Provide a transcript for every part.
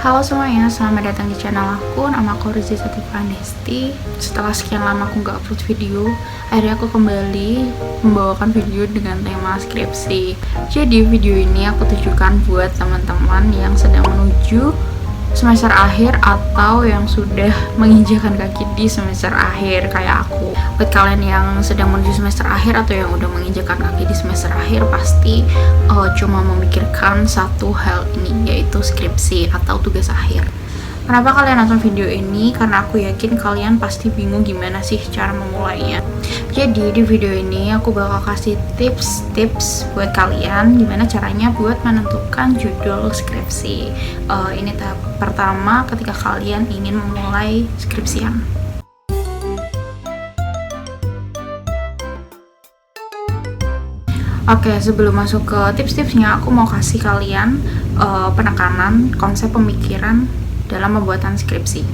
Halo semuanya, selamat datang di channel aku. Nama aku Rizky Satifah Nesti. Setelah sekian lama aku nggak upload video, akhirnya aku kembali membawakan video dengan tema skripsi. Jadi video ini aku tujukan buat teman-teman yang sedang menuju semester akhir atau yang sudah menginjakan kaki di semester akhir kayak aku. Buat kalian yang sedang menuju semester akhir atau yang udah menginjakan kaki di semester akhir, pasti cuma memikirkan satu hal ini, yaitu skripsi atau tugas akhir. Kenapa kalian nonton video ini? Karena aku yakin kalian pasti bingung gimana sih cara memulainya. Jadi di video ini aku bakal kasih tips-tips buat kalian gimana caranya buat menentukan judul skripsi. Ini tahap pertama ketika kalian ingin memulai skripsian. Oke, sebelum masuk ke tips-tipsnya, aku mau kasih kalian penekanan konsep pemikiran dalam pembuatan skripsi.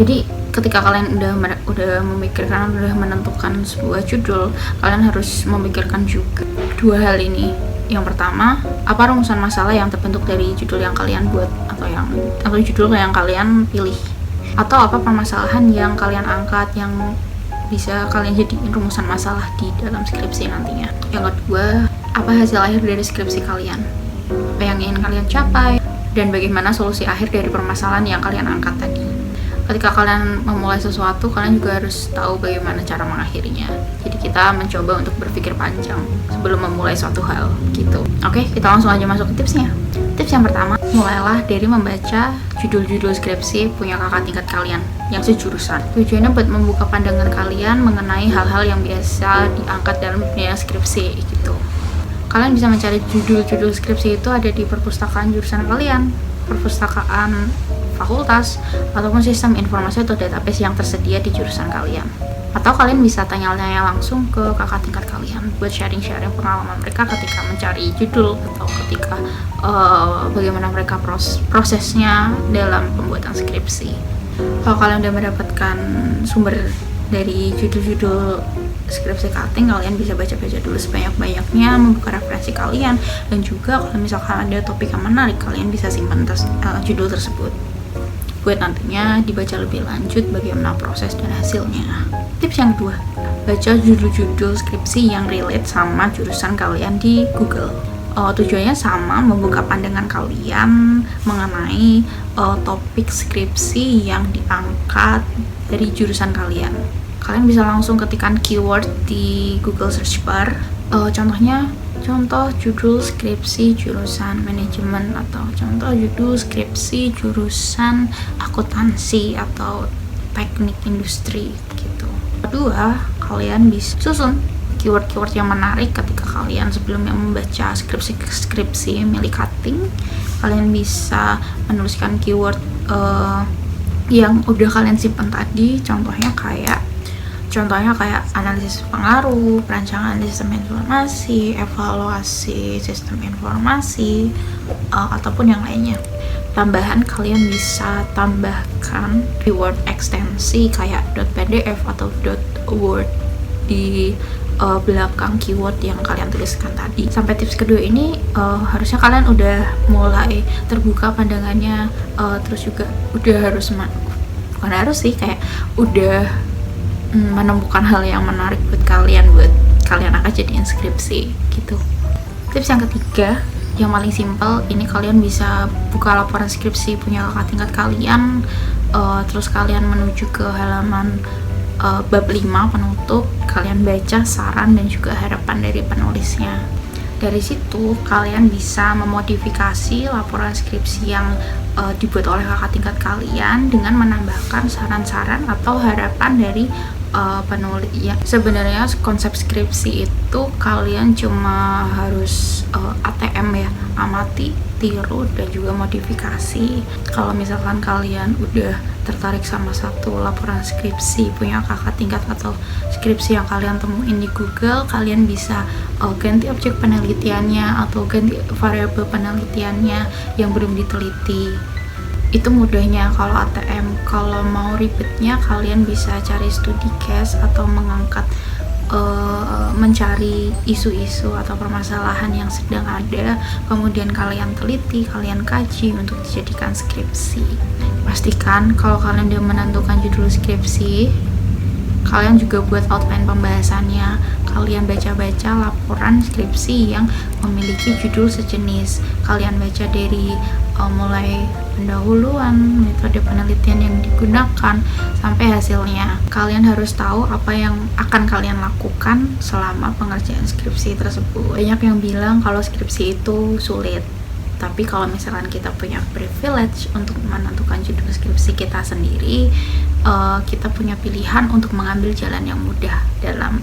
Jadi ketika kalian udah memikirkan, udah menentukan sebuah judul, kalian harus memikirkan juga dua hal ini. Yang pertama, apa rumusan masalah yang terbentuk dari judul yang kalian buat atau judul yang kalian pilih, atau apa permasalahan yang kalian angkat yang bisa kalian jadiin rumusan masalah di dalam skripsi nantinya. Yang kedua, apa hasil akhir dari skripsi kalian, apa yang ingin kalian capai, dan bagaimana solusi akhir dari permasalahan yang kalian angkat tadi. Ketika kalian memulai sesuatu, kalian juga harus tahu bagaimana cara mengakhirinya. Jadi kita mencoba untuk berpikir panjang sebelum memulai suatu hal gitu. Oke, kita langsung aja masuk ke tipsnya. Tips yang pertama, mulailah dari membaca judul-judul skripsi punya kakak tingkat kalian yang sejurusan. Tujuannya buat membuka pandangan kalian mengenai hal-hal yang biasa diangkat dalam dunia skripsi gitu. Kalian bisa mencari judul-judul skripsi itu ada di perpustakaan jurusan kalian, perpustakaan fakultas, ataupun sistem informasi atau database yang tersedia di jurusan kalian. Atau kalian bisa tanya-tanya langsung ke kakak tingkat kalian buat sharing-sharing pengalaman mereka ketika mencari judul atau ketika bagaimana mereka prosesnya dalam pembuatan skripsi. Kalau kalian udah mendapatkan sumber dari judul-judul skripsi cutting, kalian bisa baca-baca dulu sebanyak-banyaknya, membuka referensi kalian, dan juga kalau misalkan ada topik yang menarik, kalian bisa simpan judul tersebut buat nantinya dibaca lebih lanjut bagaimana proses dan hasilnya. Tips yang kedua, baca judul-judul skripsi yang relate sama jurusan kalian di Google. Tujuannya sama, membuka pandangan kalian mengenai topik skripsi yang diangkat dari jurusan kalian. Kalian bisa langsung ketikkan keyword di Google search bar. Contoh judul skripsi jurusan manajemen, atau contoh judul skripsi jurusan akuntansi atau teknik industri gitu. Kedua, kalian bisa susun keyword-keyword yang menarik ketika kalian sebelumnya membaca skripsi milik cutting. Kalian bisa menuliskan keyword yang udah kalian simpan tadi, contohnya kayak analisis pengaruh, perancangan sistem informasi, evaluasi sistem informasi, ataupun yang lainnya. Tambahan, kalian bisa tambahkan keyword ekstensi kayak .pdf atau .word di belakang keyword yang kalian tuliskan tadi. Sampai tips kedua ini harusnya kalian udah mulai terbuka pandangannya, terus juga udah udah menemukan hal yang menarik buat kalian akan jadiin skripsi gitu. Tips yang ketiga, yang paling simpel, ini kalian bisa buka laporan skripsi punya kakak tingkat kalian, terus kalian menuju ke halaman bab 5 penutup, kalian baca saran dan juga harapan dari penulisnya. Dari situ kalian bisa memodifikasi laporan skripsi yang dibuat oleh kakak tingkat kalian dengan menambahkan saran-saran atau harapan dari penulis. Ya, sebenarnya konsep skripsi itu kalian cuma harus ATM ya, amati, tiru, dan juga modifikasi. Kalau misalkan kalian udah tertarik sama satu laporan skripsi punya kakak tingkat atau skripsi yang kalian temuin di Google, kalian bisa ganti objek penelitiannya atau ganti variabel penelitiannya yang belum diteliti. Itu mudahnya kalau ATM. Kalau mau ribetnya, kalian bisa cari studi case atau mengangkat mencari isu-isu atau permasalahan yang sedang ada, kemudian kalian teliti, kalian kaji untuk dijadikan skripsi. Pastikan kalau kalian udah menentukan judul skripsi, kalian juga buat outline pembahasannya. Kalian baca-baca laporan skripsi yang memiliki judul sejenis. Kalian baca dari mulai pendahuluan, metode penelitian yang digunakan, sampai hasilnya. Kalian harus tahu apa yang akan kalian lakukan selama pengerjaan skripsi tersebut. Banyak yang bilang kalau skripsi itu sulit, tapi kalau misalkan kita punya privilege untuk menentukan judul skripsi kita sendiri, kita punya pilihan untuk mengambil jalan yang mudah dalam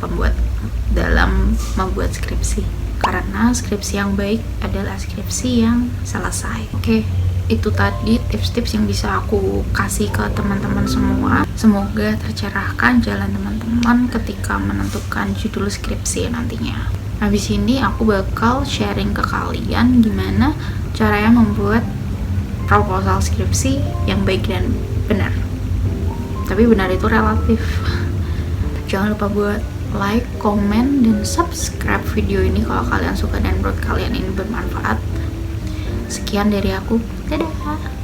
membuat skripsi. Karena skripsi yang baik adalah skripsi yang selesai. Oke, itu tadi tips-tips yang bisa aku kasih ke teman-teman semua. Semoga tercerahkan jalan teman-teman ketika menentukan judul skripsi nantinya. Habis ini aku bakal sharing ke kalian gimana caranya membuat proposal skripsi yang baik dan benar. Tapi benar itu relatif. Jangan lupa buat like, komen, dan subscribe video ini kalau kalian suka dan menurut kalian ini bermanfaat. Sekian dari aku. Dadah.